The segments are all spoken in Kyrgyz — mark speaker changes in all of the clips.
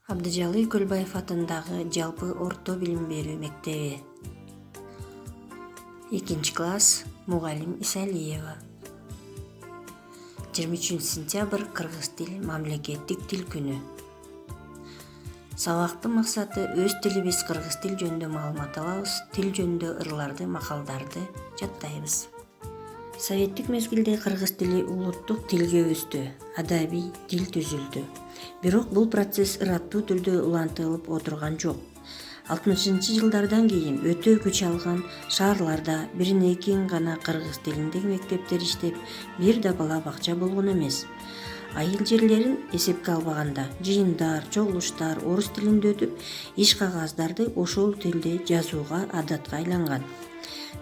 Speaker 1: Абдыжалый Көлбаев атындагы жалпы орто билим берүү мектеби. 2 класс, мугалим Исалиева. 23 сентябрь кыргыз тил мамлекеттик тил күнү. Сабактын максаты өз тилибиз кыргыз тил жөнүндө маалымат алабыз, тил жөнүндө ырларды, макалдарды жаттайбыз. Советтик мезгилде кыргыз тили улуттук тилге өстү, адабий тил түзүлдү. Бирок бул процесс ыраттуу түрдө улантылып отурган жок. 60-жылдардан кийин өтө күч алган шаарларда бирин-экин гана кыргыз тилиндеги мектептер иштеп, бир да бала бакча болгон эмес. Айыл жерлерин эсепке албаганда, жыйындар, чогулуштар орус тилинде өтүп, иш кагаздарды ошол тилде жазууга адатка айланган.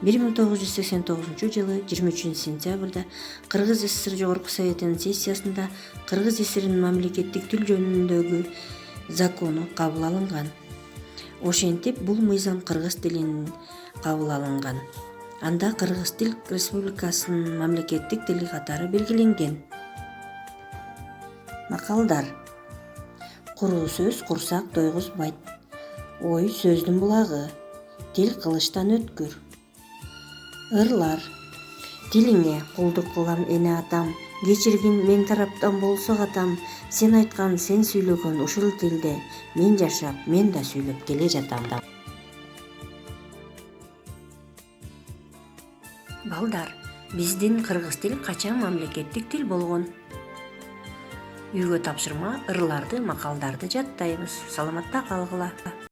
Speaker 1: 1989-жылы 23-сентябрда Кыргыз СССР Жогорку Советинин сессиясында Кыргыз СССРинин мамлекеттик тил жөнүндөгү закону кабыл алынган. Ошентип бул мыйзам кыргыз тилинин кабыл алынган. Анда Кыргыз тил республикасынын мамлекеттик тили катары белгиленген. Макалдар. Куруу сөз курсак тойгузбайт. Ой сөздүн булагы. Тил кылычтан өткүр. Ырлар. Тилиңе кулдук кылам эне атам, кечиргин мен тараптан болсо катам, сен айткан, сен сүйлөгөн ушул тилде мен жашап, мен да сүйлөп келе жатам. Балдар, биздин кыргыз тил качан мамлекеттик тил болгон? Үйгө тапшырма ырларды, макалдарды жаттайбыз. Саламатта калгыла.